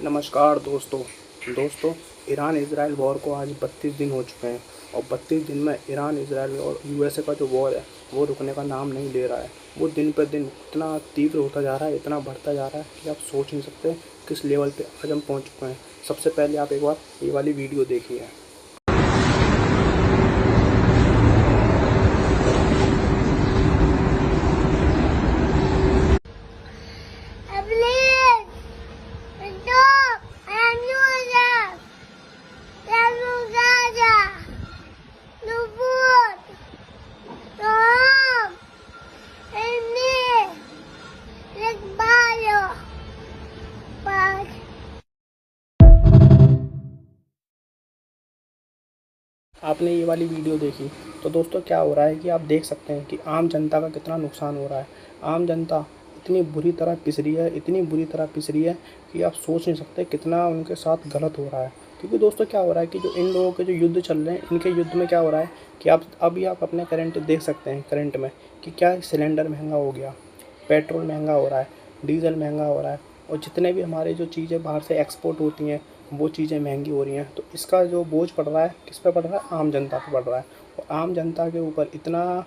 नमस्कार दोस्तों, Iran Israel war को आज 32 दिन हो चुके हैं और 32 दिन में ईरान इज़राइल और यूएसए का जो वॉर है वो रुकने का नाम नहीं ले रहा है। वो दिन पर दिन इतना तीव्र होता जा रहा है, इतना बढ़ता जा रहा है कि आप सोच नहीं सकते किस लेवल पे आज हम पहुंच चुके हैं। सबसे पहले आप एक बार ये वाली वीडियो देखिए। आपने ये वाली वीडियो देखी तो दोस्तों क्या हो रहा है कि आप देख सकते हैं कि आम जनता का कितना नुकसान हो रहा है। आम जनता इतनी बुरी तरह पिस रही है, इतनी बुरी तरह पिस रही है कि आप सोच नहीं सकते कितना उनके साथ गलत हो रहा है। क्योंकि दोस्तों क्या हो रहा है कि जो इन लोगों के जो युद्ध चल रहे हैं, इनके युद्ध में क्या हो रहा है कि आप अभी आप अपने करंट देख सकते हैं, करंट में कि क्या सिलेंडर महंगा हो गया, पेट्रोल महंगा हो रहा है, डीजल महंगा हो रहा है और जितने भी हमारे जो चीज़ें बाहर से एक्सपोर्ट होती हैं वो चीज़ें महंगी हो रही हैं। तो इसका जो बोझ पड़ रहा है किस पे पड़ रहा है? आम जनता पे पड़ रहा है। और आम जनता के ऊपर इतना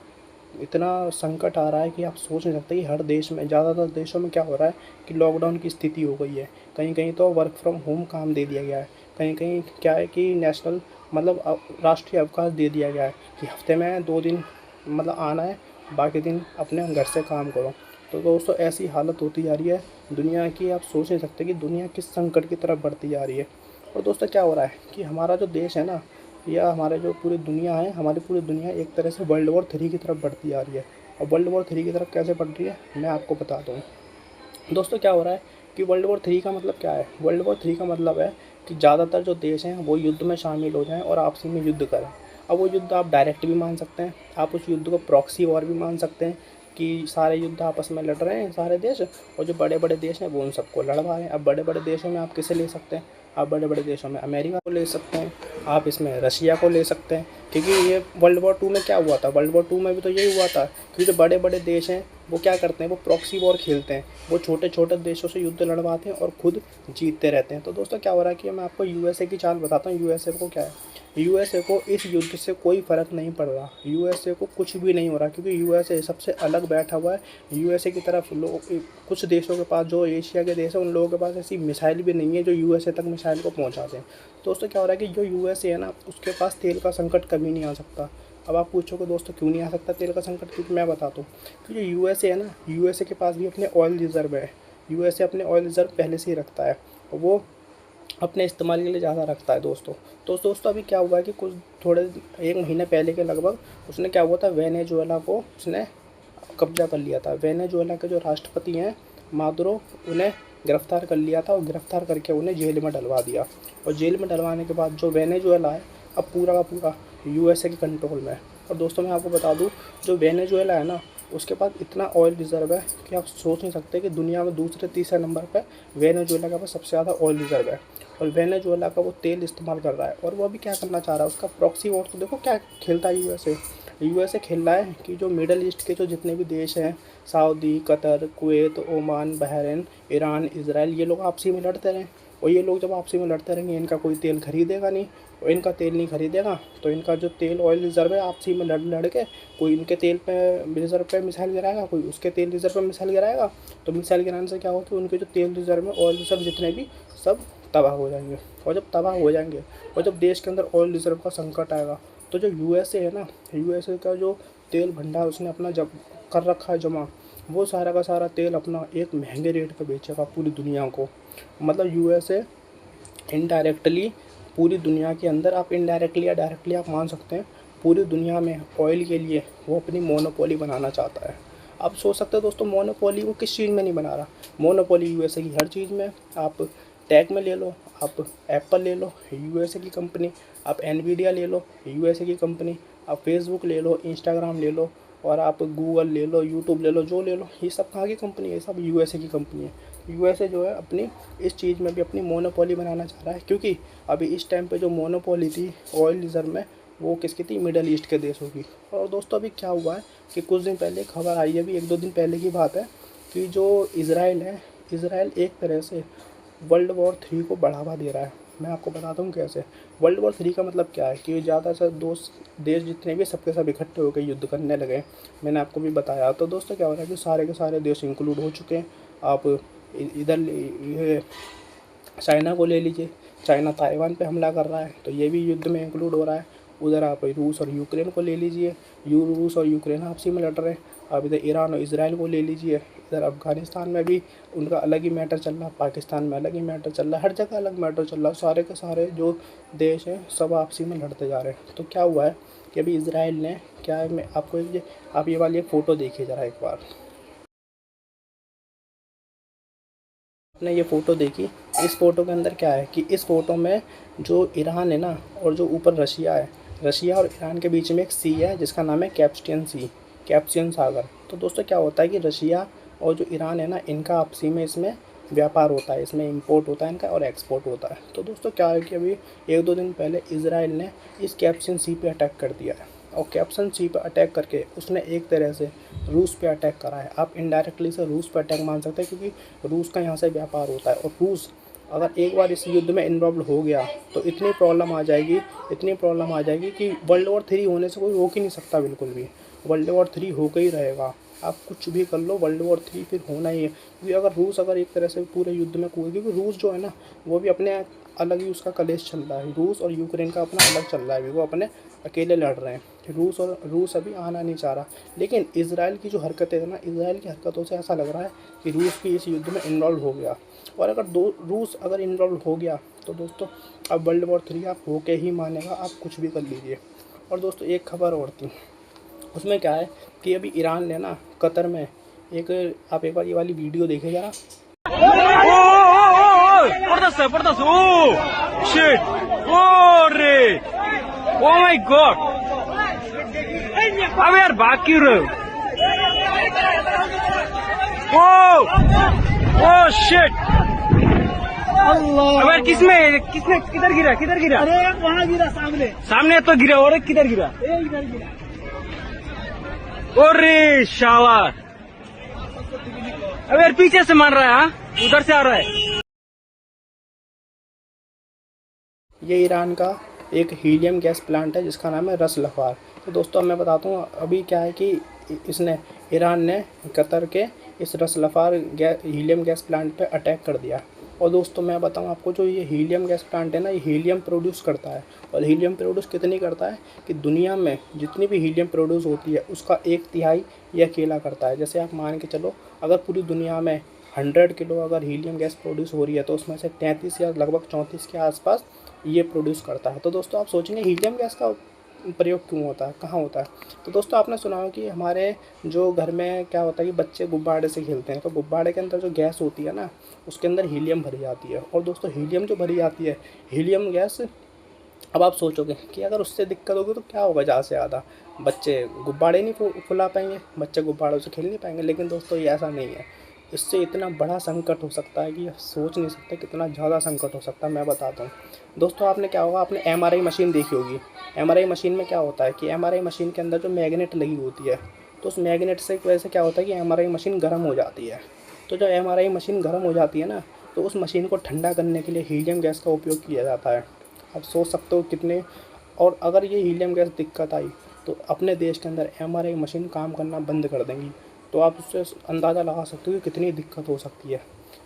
इतना संकट आ रहा है कि आप सोच नहीं सकते कि हर देश में, ज़्यादातर देशों में क्या हो रहा है कि लॉकडाउन की स्थिति हो गई है। कहीं कहीं तो वर्क फ्रॉम होम काम दे दिया गया है, कहीं कहीं क्या है कि नेशनल मतलब राष्ट्रीय अवकाश दे दिया गया है कि हफ्ते में 2 दिन मतलब आना है, बाकी दिन अपने घर से काम करो। तो दोस्तों ऐसी हालत होती जा रही है दुनिया की, आप सोच नहीं सकते कि दुनिया किस संकट की तरफ बढ़ती जा रही है। और दोस्तों क्या हो रहा है कि हमारा जो देश है ना, या हमारे जो पूरी दुनिया है, हमारी पूरी दुनिया एक तरह से वर्ल्ड वॉर 3 की तरफ बढ़ती जा रही है। और वर्ल्ड वॉर 3 की तरफ कैसे बढ़ रही है मैं आपको बता दूँ। दोस्तों क्या हो रहा है कि वर्ल्ड वॉर 3 का मतलब क्या है? वर्ल्ड वॉर 3 का मतलब है कि ज़्यादातर जो देश हैं वो युद्ध में शामिल हो जाएं और आपसी में युद्ध करें। अब वो युद्ध आप डायरेक्ट भी मान सकते हैं, आप उस युद्ध को प्रॉक्सी वॉर भी मान सकते हैं कि सारे युद्ध आपस में लड़ रहे हैं सारे देश, और जो बड़े बड़े देश हैं वो उन सबको लड़वा रहे हैं। अब बड़े बड़े देशों में आप किसे ले सकते हैं? आप बड़े बड़े देशों में अमेरिका को ले सकते हैं, आप इसमें रशिया को ले सकते हैं। क्योंकि ये वर्ल्ड वॉर 2 में क्या हुआ था, वर्ल्ड वॉर 2 में भी तो यही हुआ था कि जो बड़े बड़े देश हैं वो क्या करते हैं, वो प्रॉक्सी वॉर खेलते हैं, वो छोटे छोटे देशों से युद्ध लड़वाते हैं और खुद जीतते रहते हैं। तो दोस्तों क्या हो रहा है कि मैं आपको यूएसए की चाल बताता हूँ। यूएसए को क्या है, यूएसए को इस युद्ध से कोई फ़र्क नहीं पड़ रहा, यूएसए को कुछ भी नहीं हो रहा, क्योंकि यूएसए सबसे अलग बैठा हुआ है। यूएसए की तरफ लोग, कुछ देशों के पास, जो एशिया के देश हैं उन लोगों के पास ऐसी मिसाइल भी नहीं है जो यूएसए तक मिसाइल को पहुँचा दें। दोस्तों क्या हो रहा है कि जो यूएसए है ना, उसके पास तेल का संकट कभी नहीं आ सकता। अब आप पूछोगे दोस्तों क्यों नहीं आ सकता तेल का संकट? क्योंकि मैं बताता हूँ, क्योंकि यूएसए है ना, यूएसए के पास भी अपने ऑयल रिज़र्व है। यूएसए अपने ऑयल रिज़र्व पहले से ही रखता है और वो अपने इस्तेमाल के लिए ज़्यादा रखता है दोस्तों। तो दोस्तों अभी क्या हुआ है कि कुछ थोड़े 1 महीने पहले के लगभग उसने क्या हुआ था, वेनेजुएला को उसने कब्जा कर लिया था। वेनेजुएला के जो राष्ट्रपति हैं मादुरो, उन्हें गिरफ्तार कर लिया था और गिरफ्तार करके उन्हें जेल में डलवा दिया। और जेल में डलवाने के बाद जो वेनेजुएला है अब पूरा का पूरा यूएसए के कंट्रोल में है। और दोस्तों मैं आपको बता दूं, जो वेनेजुएला है ना, उसके पास इतना ऑयल रिज़र्व है कि आप सोच नहीं सकते कि दुनिया में दूसरे तीसरे नंबर पर वेनेजुएला के पास सबसे ज़्यादा ऑयल रिज़र्व है। और वेनेजुएला का वो तेल इस्तेमाल कर रहा है और वो अभी क्या करना चाह रहा है, उसका प्रॉक्सी वॉर तो देखो क्या खेलता है यूएसए। यूएसए खेल रहा है कि जो मिडल ईस्ट के जो जितने भी देश हैं, Saudi, Qatar, Kuwait, Oman, Bahrain, Iran, Israel, ये लोग आपसी में लड़ते रहें। और ये लोग जब आपसी में लड़ते रहेंगे, इनका कोई तेल खरीदेगा नहीं, और इनका तेल नहीं खरीदेगा तो इनका जो तेल ऑयल रिज़र्व है आपसी में लड़ लड़ के, कोई इनके तेल पे रिज़र्व पे मिसाइल गिराएगा, कोई उसके तेल रिज़र्व पे मिसाइल गिराएगा। तो मिसाइल गिराने से क्या होगा कि उनके जो तेल रिज़र्व में ऑयल रिज़र्व जितने भी सब तबाह हो जाएंगे। और जब तबाह हो जाएंगे और जब देश के अंदर ऑयल रिज़र्व का संकट आएगा, तो जो यूएसए है ना, यूएसए का जो तेल भंडार उसने अपना जब कर रखा है जमा, वो सारा का सारा तेल अपना एक महंगे रेट पे बेचेगा पूरी दुनिया को। मतलब यूएसए इनडायरेक्टली पूरी दुनिया के अंदर, आप इनडायरेक्टली या डायरेक्टली आप मान सकते हैं, पूरी दुनिया में ऑयल के लिए वो अपनी मोनोपोली बनाना चाहता है। आप सोच सकते हो दोस्तों, मोनोपोली वो किस चीज़ में नहीं बना रहा? मोनोपोली यूएसए की हर चीज़ में। आप टैग में ले लो, आप एप्पल ले लो, यूएसए की कंपनी, आप एनवीडिया ले लो, यूएसए की कंपनी, आप फेसबुक ले लो, इंस्टाग्राम ले लो, और आप गूगल ले लो, यूट्यूब ले लो, जो ले लो, ये सब कहाँ की कंपनी है? सब यूएसए की कंपनी है। यूएसए जो है अपनी इस चीज़ में भी अपनी मोनोपोली बनाना चाह रहा है, क्योंकि अभी इस टाइम पे जो मोनोपोली थी ऑयल रिज़र्व में, वो किसकी थी? मिडल ईस्ट के देशों की। और दोस्तों अभी क्या हुआ है कि कुछ दिन पहले खबर आई है, अभी 1-2 दिन पहले की बात है, कि जो इज़राइल है, इज़राइल एक तरह से वर्ल्ड वॉर 3 को बढ़ावा दे रहा है। मैं आपको बताता हूँ कैसे। वर्ल्ड वॉर 3 का मतलब क्या है कि ज़्यादा से देश जितने भी सबके सब इकट्ठे होकर युद्ध करने लगे। मैंने आपको भी बताया। तो दोस्तों क्या हो रहा है कि सारे के सारे देश इंक्लूड हो चुके हैं। आप इधर ये चाइना को ले लीजिए, चाइना ताइवान पे हमला कर रहा है तो ये भी युद्ध में इंक्लूड हो रहा है। उधर आप रूस और यूक्रेन को ले लीजिए, रूस और यूक्रेन आपसी में लड़ रहे हैं। आप इधर ईरान और इजराइल को ले लीजिए, इधर अफगानिस्तान में भी उनका अलग ही मैटर चल रहा है, पाकिस्तान में अलग ही मैटर चल रहा है, हर जगह अलग मैटर चल रहा है। सारे के सारे जो देश हैं सब आपसी में लड़ते जा रहे हैं। तो क्या हुआ है कि अभी इसराइल ने क्या है, मैं आपको आप ये वाली एक फ़ोटो देखिए ज़रा एक बार। आपने ये फ़ोटो देखी, इस फ़ोटो के अंदर क्या है कि इस फ़ोटो में जो ईरान है ना और जो ऊपर रशिया है, रशिया और ईरान के बीच में एक सी है जिसका नाम है कैस्पियन सी, कैस्पियन सागर। तो दोस्तों क्या होता है कि रशिया और जो ईरान है ना, इनका आपसी में इसमें व्यापार होता है, इसमें इंपोर्ट होता है इनका और एक्सपोर्ट होता है। तो दोस्तों क्या है कि अभी 1-2 दिन पहले इसराइल ने इस कैस्पियन सी पे अटैक कर दिया है और कैस्पियन सी पे अटैक करके उसने एक तरह से रूस पे अटैक करा है। आप इनडायरेक्टली से रूस पे अटैक मान सकते हैं क्योंकि रूस का यहाँ से व्यापार होता है और रूस अगर एक बार इस युद्ध में इन्वॉल्व हो गया तो इतनी प्रॉब्लम आ जाएगी, इतनी प्रॉब्लम आ जाएगी कि वर्ल्ड वॉर 3 होने से कोई रोक ही नहीं सकता बिल्कुल भी। वर्ल्ड वॉर 3 होकर ही रहेगा। आप कुछ भी कर लो, वर्ल्ड वॉर 3 फिर होना ही है। क्योंकि अगर एक तरह से पूरे युद्ध में कूद, क्योंकि रूस जो है ना वो भी अपने अलग ही उसका कलेश चल रहा है। रूस और यूक्रेन का अपना अलग चल रहा है, वो अपने अकेले लड़ रहे हैं। रूस अभी आना नहीं चाह रहा। लेकिन इसराइल की जो हरकतें है ना, इसराइल की हरकतों से ऐसा लग रहा है कि रूस भी इस युद्ध में इन्वॉल्व हो गया। और अगर रूस अगर इन्वॉल्व हो गया तो दोस्तों अब वर्ल्ड वॉर 3 आप होके ही मानेगा, आप कुछ भी कर लीजिए। और दोस्तों एक खबर और थी, उसमें क्या है कि अभी ईरान ने ना कतर में आप एक बार ये वाली वीडियो देखे ज़रा। Oh my God! अब यार भाग क्यों रहे हो? Oh shit! अब यार किसने किधर गिरा? अरे वहाँ गिरा सामने तो गिरा और किधर गिरा? इधर गिरा। अरे शाला! अब यार पीछे से मार रहा है, हाँ? उधर से आ रहा है। ये ईरान का एक हीलियम गैस प्लांट है जिसका नाम है रस लफार। तो दोस्तों मैं बताता हूँ अभी क्या है कि ईरान ने कतर के इस रस लफार हीलियम गैस प्लांट पे अटैक कर दिया। और दोस्तों मैं बताऊँ आपको, जो ये हीलियम गैस प्लांट है ना, ये हीलियम प्रोड्यूस करता है। और हीलियम प्रोड्यूस कितनी करता है कि दुनिया में जितनी भी हीलियम प्रोड्यूस होती है उसका 1/3 ये अकेला करता है। जैसे आप मान के चलो, अगर पूरी दुनिया में 100 किलो अगर हीलियम गैस प्रोड्यूस हो रही है तो उसमें से 33 या लगभग 34 के आसपास ये प्रोड्यूस करता है। तो दोस्तों आप सोचेंगे हीलियम गैस का प्रयोग क्यों होता है, कहाँ होता है? तो दोस्तों आपने सुना हो कि हमारे जो घर में क्या होता है कि बच्चे गुब्बारे से खेलते हैं, तो गुब्बारे के अंदर जो गैस होती है ना, उसके अंदर हीलियम भरी जाती है। और दोस्तों हीलियम जो भरी जाती है, हीलियम गैस, अब आप सोचोगे कि अगर उससे दिक्कत होगी तो क्या होगा, ज़्यादा से ज़्यादा बच्चे गुब्बारे नहीं फुला पाएंगे, बच्चे गुब्बारों से खेल नहीं पाएंगे। लेकिन दोस्तों ये ऐसा नहीं है, इससे इतना बड़ा संकट हो सकता है कि सोच नहीं सकते कितना ज़्यादा संकट हो सकता है। मैं बताता हूँ दोस्तों, आपने क्या होगा, आपने एमआरआई मशीन देखी होगी। एमआरआई मशीन में क्या होता है कि एमआरआई मशीन के अंदर जो मैग्नेट लगी होती है, तो उस मैग्नेट से वजह से क्या होता है कि एमआरआई मशीन गर्म हो जाती है। तो जब एमआरआई मशीन गर्म हो जाती है ना, तो उस मशीन को ठंडा करने के लिए हीलियम गैस का उपयोग किया जाता है। आप सोच सकते हो कितने, और अगर ये हीलियम गैस दिक्कत आई तो अपने देश के अंदर एमआरआई मशीन काम करना बंद कर देंगी। तो आप उससे अंदाज़ा लगा सकते हो कि कितनी दिक्कत हो सकती है।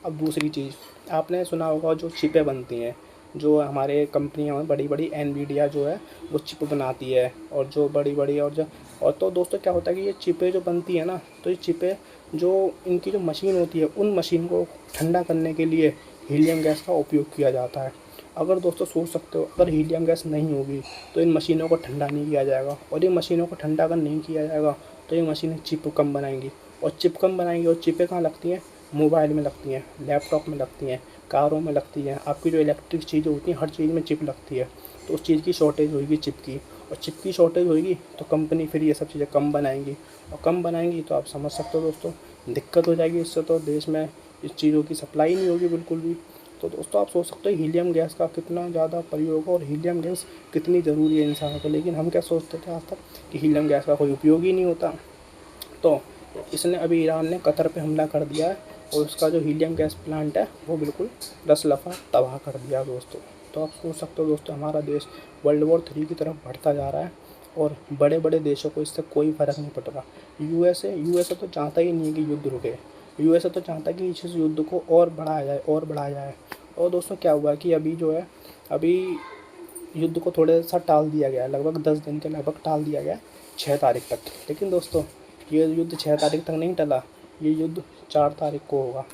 अब दूसरी चीज़, आपने सुना होगा जो चिपें बनती हैं, जो हमारे कंपनियां हैं बड़ी बड़ी, एनवीडिया जो है वो चिप बनाती है, और जो बड़ी बड़ी और तो दोस्तों क्या होता है कि ये चिपें जो बनती है ना, तो ये चिपें जो इनकी जो मशीन होती है, उन मशीन को ठंडा करने के लिए हीलियम गैस का उपयोग किया जाता है। अगर दोस्तों सोच सकते हो, अगर हीलियम गैस नहीं होगी तो इन मशीनों को ठंडा नहीं किया जाएगा, और इन मशीनों को ठंडा अगर नहीं किया जाएगा तो ये मशीनें चिप कम बनाएंगी, और चिप कम बनाएंगी। और चिपें कहाँ लगती हैं? मोबाइल में लगती हैं, लैपटॉप में लगती हैं, कारों में लगती हैं। आपकी जो इलेक्ट्रिक चीज़ें होती हैं हर चीज़ में चिप लगती है। तो उस चीज़ की शॉर्टेज होगी चिप की, और चिप की शॉर्टेज होगी तो कंपनी फिर ये सब चीज़ें कम बनाएंगी, और कम बनाएंगी तो आप समझ सकते हो दोस्तों दिक्कत हो जाएगी। इससे तो देश में इस चीज़ों की सप्लाई नहीं होगी बिल्कुल भी। तो दोस्तों आप सोच सकते हो हीलियम गैस का कितना ज़्यादा प्रयोग है और हीलियम गैस कितनी ज़रूरी है इंसानों को। लेकिन हम क्या सोचते थे आज तक कि हीलियम गैस का कोई उपयोग ही नहीं होता। तो इसने अभी ईरान ने कतर पे हमला कर दिया है और उसका जो हीलियम गैस प्लांट है वो बिल्कुल 10 दफ़ा तबाह कर दिया दोस्तों। तो आप सोच सकते हो दोस्तों, हमारा देश वर्ल्ड वॉर 3 की तरफ बढ़ता जा रहा है और बड़े बड़े देशों को इससे कोई फ़र्क नहीं पड़ रहा। यूएसए तो चाहता ही नहीं है कि युद्ध रुके। यूएसए तो चाहता है कि इस युद्ध को और बढ़ाया जाए और बढ़ाया जाए। और दोस्तों क्या हुआ कि अभी युद्ध को थोड़ा सा टाल दिया गया है, लगभग 10 दिन के लगभग टाल दिया गया है 6 तारीख तक। लेकिन दोस्तों ये युद्ध 6 तारीख तक नहीं टला, ये युद्ध 4 तारीख को होगा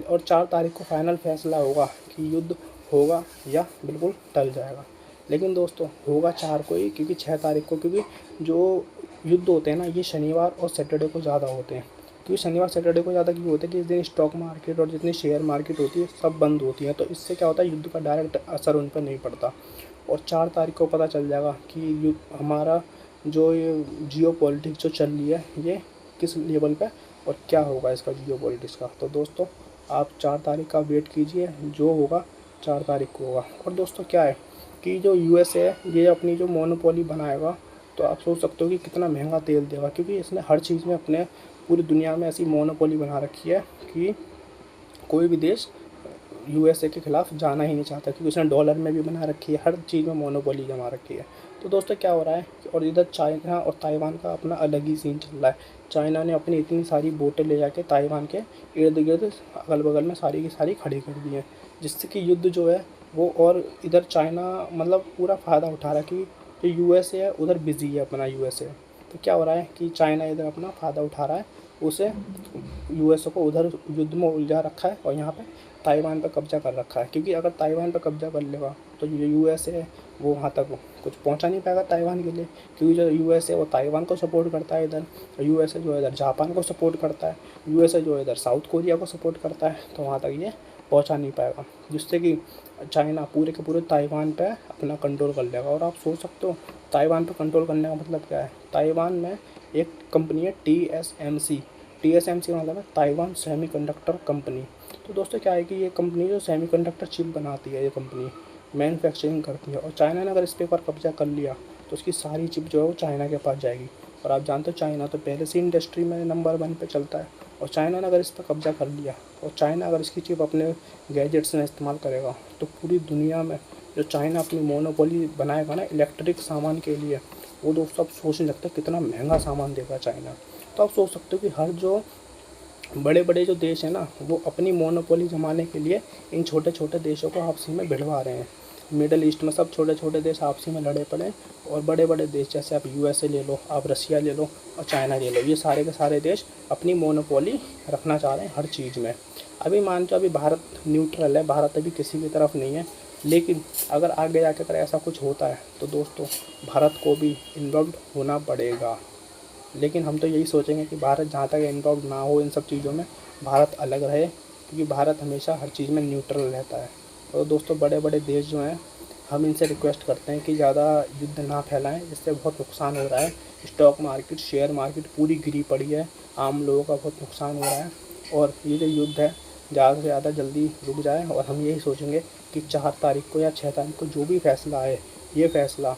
और 4 तारीख को फाइनल फैसला होगा कि युद्ध होगा या बिल्कुल टल जाएगा। लेकिन दोस्तों होगा 4 को ही, क्योंकि 6 तारीख को, क्योंकि जो युद्ध होते हैं ना ये शनिवार और सैटरडे को ज़्यादा होते हैं। क्योंकि शनिवार सैटरडे को ज़्यादा क्यों होते हैं कि इस दिन स्टॉक मार्केट और जितनी शेयर मार्केट होती है सब बंद होती है, तो इससे क्या होता है युद्ध का डायरेक्ट असर उन पर नहीं पड़ता। और 4 तारीख को पता चल जाएगा कि हमारा जो ये जियो पॉलिटिक्स जो चल रही है ये किस लेवल पे और क्या होगा इसका जियो पॉलिटिक्स का। तो दोस्तों आप 4 तारीख का वेट कीजिए, जो होगा 4 तारीख को होगा। और दोस्तों क्या है कि जो यूएसए है ये अपनी जो मोनोपोली बनाएगा, तो आप सोच सकते हो कि कितना महंगा तेल देगा, क्योंकि इसने हर चीज़ में अपने पूरी दुनिया में ऐसी मोनोपोली बना रखी है कि कोई भी देश यूएसए के खिलाफ जाना ही नहीं चाहता, क्योंकि उसने डॉलर में भी बना रखी है, हर चीज़ में मोनोपोली जमा रखी है। तो दोस्तों क्या हो रहा है, और इधर चाइना और ताइवान का अपना अलग ही सीन चल रहा है। चाइना ने अपनी इतनी सारी बोटें ले जाके ताइवान के इर्द गिर्द अगल बगल में सारी की सारी खड़ी कर दी हैं, जिससे कि युद्ध जो है वो, और इधर चाइना मतलब पूरा फ़ायदा उठा रहा है कि जो यूएसए है उधर बिजी है अपना यूएसए। तो क्या हो रहा है कि चाइना इधर अपना फ़ायदा उठा रहा है, उसे यूएसए को उधर युद्ध में उलझा रखा है और यहाँ पे ताइवान पर कब्जा कर रखा है। क्योंकि अगर ताइवान पर कब्जा कर लेगा तो जो यूएसए है वो वहाँ तक कुछ पहुँचा नहीं पाएगा ताइवान के लिए, क्योंकि जो यूएसए वो ताइवान को सपोर्ट करता है इधर, यूएसए जो है इधर जापान को सपोर्ट करता है, यूएसए जो है इधर साउथ कोरिया को सपोर्ट करता है, तो वहाँ तक ये पहुँचा नहीं पाएगा, जिससे कि चाइना पूरे के पूरे ताइवान पे अपना कंट्रोल कर लेगा। और आप सोच सकते हो ताइवान पे कंट्रोल करने का मतलब क्या है। ताइवान में एक कंपनी है टीएसएमसी मतलब है ताइवान सेमीकंडक्टर कंपनी। तो दोस्तों क्या है कि ये कंपनी जो सेमीकंडक्टर चिप बनाती है, ये कंपनी मैन्युफैक्चरिंग करती है, और चाइना ने अगर इस पे एक बार कब्जा कर लिया तो उसकी सारी चिप जो है वो चाइना के पास जाएगी। और आप जानते हो चाइना तो पहले से इंडस्ट्री में नंबर 1 पे चलता है, और चाइना ने अगर इस पर कब्जा कर लिया और चाइना अगर इसकी चिप अपने गैजेट्स में इस्तेमाल करेगा तो पूरी दुनिया में जो चाइना अपनी मोनोपोली बनाएगा ना इलेक्ट्रिक सामान के लिए, वो दोस्तों आप सोच नहीं सकते कितना महंगा सामान देगा चाइना। तो आप सोच सकते हो कि हर जो बड़े बड़े जो देश हैं ना वो अपनी मोनोपोली जमाने के लिए इन छोटे छोटे देशों को आपसी में भिड़वा रहे हैं। मिडल ईस्ट में सब छोटे छोटे देश आपसी में लड़े पड़े, और बड़े बड़े देश जैसे आप यूएसए ले लो, आप रसिया ले लो और चाइना ले लो, ये सारे के सारे देश अपनी मोनोपोली रखना चाह रहे हैं हर चीज़ में। अभी मान लो अभी भारत न्यूट्रल है, भारत अभी किसी की तरफ नहीं है, लेकिन अगर आगे जाकर अगर ऐसा कुछ होता है तो दोस्तों भारत को भी इन्वॉल्व होना पड़ेगा। लेकिन हम तो यही सोचेंगे कि भारत जहाँ तक इन्वॉल्व ना हो इन सब चीज़ों में, भारत अलग रहे, क्योंकि भारत हमेशा हर चीज़ में न्यूट्रल रहता है। और दोस्तों बड़े बड़े देश जो हैं हम इनसे रिक्वेस्ट करते हैं कि ज़्यादा युद्ध ना फैलाएं, इससे बहुत नुकसान हो रहा है। स्टॉक मार्केट, शेयर मार्केट पूरी गिरी पड़ी है, आम लोगों का बहुत नुकसान हो रहा है, और ये जो युद्ध है ज़्यादा से ज़्यादा जल्दी रुक जाए। और हम यही सोचेंगे कि 4 तारीख को या 6 तारीख को जो भी फैसला आए, ये फैसला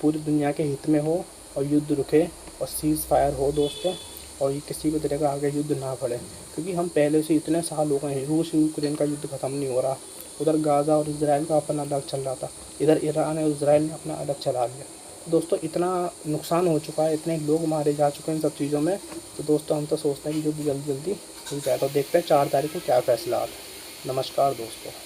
पूरी दुनिया के हित में हो और युद्ध रुके और सीज़ फायर हो दोस्तों, और ये किसी भी तरह का आगे युद्ध ना बढ़े। क्योंकि हम पहले से इतने साल हो गए हैं, रूस यूक्रेन का युद्ध ख़त्म नहीं हो रहा, उधर गाज़ा और इजराइल का अपना अलग चल रहा था, इधर ईरान और इजराइल ने अपना अलग चला लिया। दोस्तों इतना नुकसान हो चुका है, इतने लोग मारे जा चुके हैं इन सब चीज़ों में, तो दोस्तों हम तो सोचते हैं कि जो भी जल्दी जल्दी हो जाए। तो देखते हैं 4 तारीख को क्या फ़ैसला आता है। नमस्कार दोस्तों।